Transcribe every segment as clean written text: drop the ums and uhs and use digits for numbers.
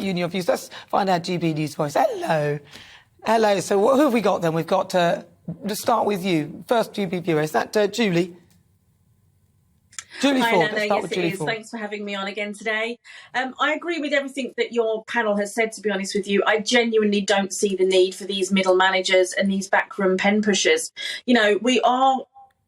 about you and your views. Let's find out GB News voice. Hello. Hello. So who have we got then? We've got, let's start with you. First GB viewer. Is that Julie? Julie Hi, Ford. Nana. Yes, it is. Thanks for having me on again today. I agree with everything that your panel has said, to be honest with you. I genuinely don't see the need for these middle managers and these backroom pen pushers. You know, we are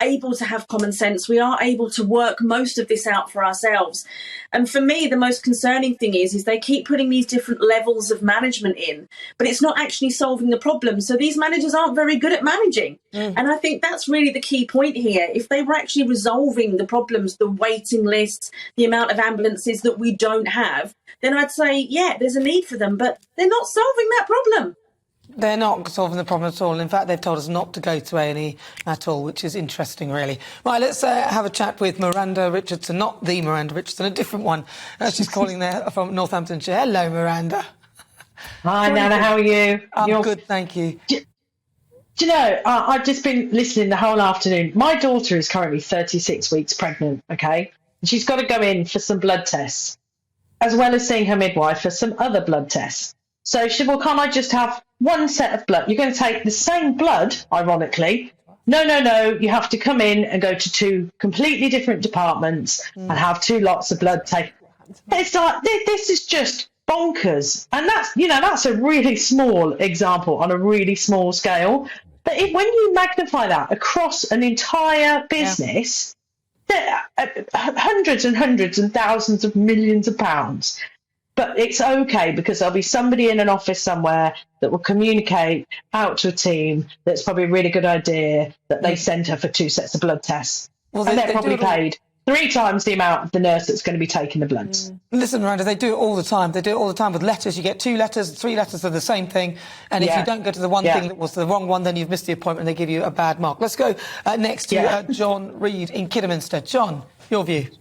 able to have common sense. We are able to work most of this out for ourselves. And for me, the most concerning thing is they keep putting these different levels of management in, but it's not actually solving the problem. So these managers aren't very good at managing. And I think that's really the key point here. If they were actually resolving the problems, the waiting lists, the amount of ambulances that we don't have, then I'd say, yeah, there's a need for them, but they're not solving that problem. They're not solving the problem at all. In fact, they've told us not to go to A&E at all, which is interesting, really. Right, let's have a chat with Miranda Richardson, not the Miranda Richardson, a different one. She's calling there from Northamptonshire. Hello, Miranda. Hi, Nana, how are you? I'm good, thank you. Do you know, I've just been listening the whole afternoon. My daughter is currently 36 weeks pregnant, OK? And she's got to go in for some blood tests, as well as seeing her midwife for some other blood tests. So she said, well, can't I just have one set of blood? You're going to take the same blood, ironically. No, you have to come in and go to two completely different departments and have two lots of blood taken. It's like, this is just bonkers. And that's, you know, that's a really small example on a really small scale. But when you magnify that across an entire business, there are hundreds and hundreds and thousands of millions of pounds. But it's okay because there'll be somebody in an office somewhere that will communicate out to a team that's probably a really good idea that they send her for two sets of blood tests. Well, and they're probably paid 3 times the amount of the nurse that's going to be taking the bloods. Listen, Miranda, they do it all the time. They do it all the time with letters. You get 2 letters, 3 letters of the same thing. And if you don't go to the one thing that was the wrong one, then you've missed the appointment and they give you a bad mark. Let's go next to John Reid in Kidderminster. John, your view.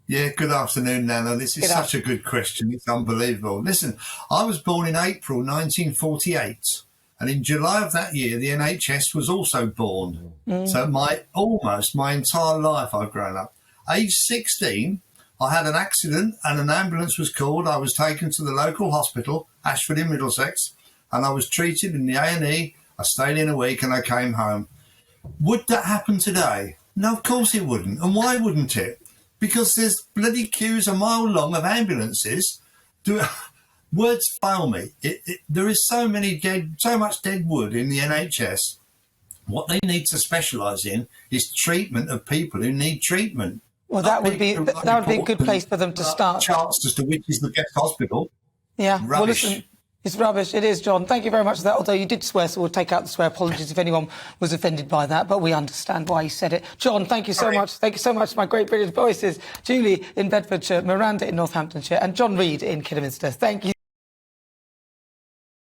Yeah, good afternoon, Nana. This is such a good question. It's unbelievable. Listen, I was born in April 1948, and in July of that year, the NHS was also born. So almost my entire life I've grown up. Age 16, I had an accident and an ambulance was called. I was taken to the local hospital, Ashford in Middlesex, and I was treated in the A&E. I stayed in a week and I came home. Would that happen today? No, of course it wouldn't. And why wouldn't it? Because there's bloody queues a mile long of ambulances. Words fail me. There is so much dead wood in the NHS. What they need to specialise in is treatment of people who need treatment. Well, that would be a good place for them to start. Charts as to which is the best hospital. Yeah, rubbish. Well, listen, it's rubbish. It is, John. Thank you very much for that. Although you did swear, so we'll take out the swear. Apologies if anyone was offended by that, but we understand why you said it. John, thank you so much. Thank you so much, my great British voices. Julie in Bedfordshire, Miranda in Northamptonshire, and John Reid in Kidderminster. Thank you.